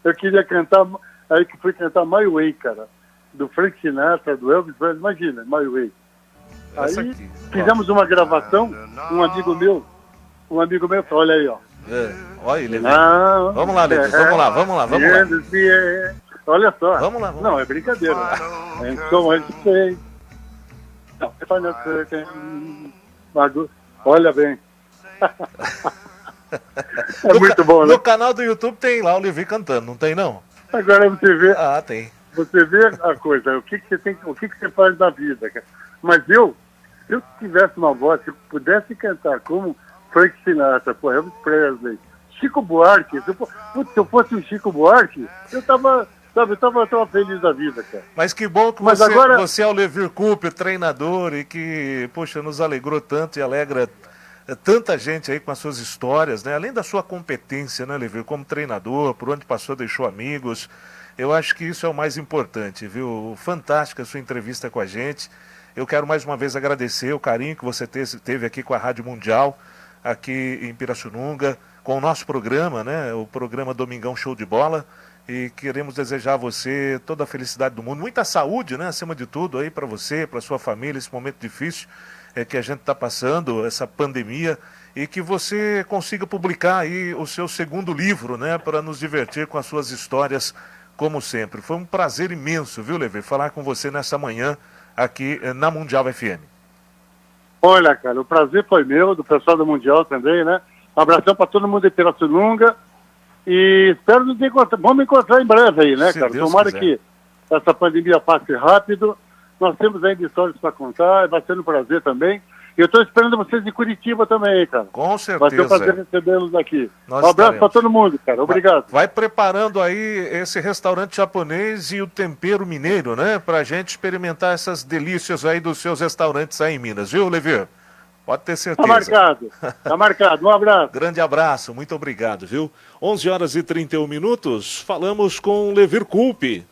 Eu queria cantar, aí que fui cantar My Way, cara. Do Frank Sinatra, do Elvis Presley, imagina, My Way. Aí fizemos uma gravação, um amigo meu falou, olha aí, ó. Olha ele. Vamos lá, Levir, vamos lá. Olha só. Vamos lá. Não, é brincadeira. Olha bem. É muito bom, né? No canal do YouTube tem lá o Levir cantando, não tem não? Agora você vê. Ah, tem. Você vê a coisa, o que você faz na vida, cara. Mas se eu tivesse uma voz, se eu pudesse cantar como Frank Sinatra, Elvis Presley, Chico Buarque, se eu fosse um Chico Buarque, eu tava feliz da vida, cara. Mas que bom que você é o Levir Coupe, treinador, e que, poxa, nos alegrou tanto e alegra tanta gente aí com as suas histórias, né? Além da sua competência, né, Levir, como treinador, por onde passou, deixou amigos. Eu acho que isso é o mais importante, viu? Fantástica a sua entrevista com a gente. Eu quero mais uma vez agradecer o carinho que você teve aqui com a Rádio Mundial, aqui em Pirassununga, com o nosso programa, né? O programa Domingão Show de Bola. E queremos desejar a você toda a felicidade do mundo, muita saúde, né, acima de tudo, aí para você, para sua família, esse momento difícil que a gente está passando, essa pandemia, e que você consiga publicar aí o seu segundo livro, né, para nos divertir com as suas histórias, como sempre. Foi um prazer imenso, viu, Levir, falar com você nessa manhã aqui na Mundial FM. Olha, cara, o prazer foi meu, do pessoal da Mundial também, né? Abração para todo mundo de Pirassununga. E espero nos encontrar. Vamos encontrar em breve aí, né, Se cara? Deus Tomara quiser. que essa pandemia passe rápido. Nós temos ainda histórias para contar. Vai ser um prazer também. E eu estou esperando vocês em Curitiba também, cara. Com Vai ser um certeza. prazer recebê-los aqui. Nós Um abraço estaremos. para todo mundo, cara. Obrigado. Vai preparando aí esse restaurante japonês e o tempero mineiro, né? Pra gente experimentar essas delícias aí dos seus restaurantes aí em Minas, viu, Levi? Pode ter Tá certeza. marcado. Tá marcado. Um abraço. Grande abraço, muito obrigado, viu? 11 horas e 31 minutos, falamos com Levir Coupe.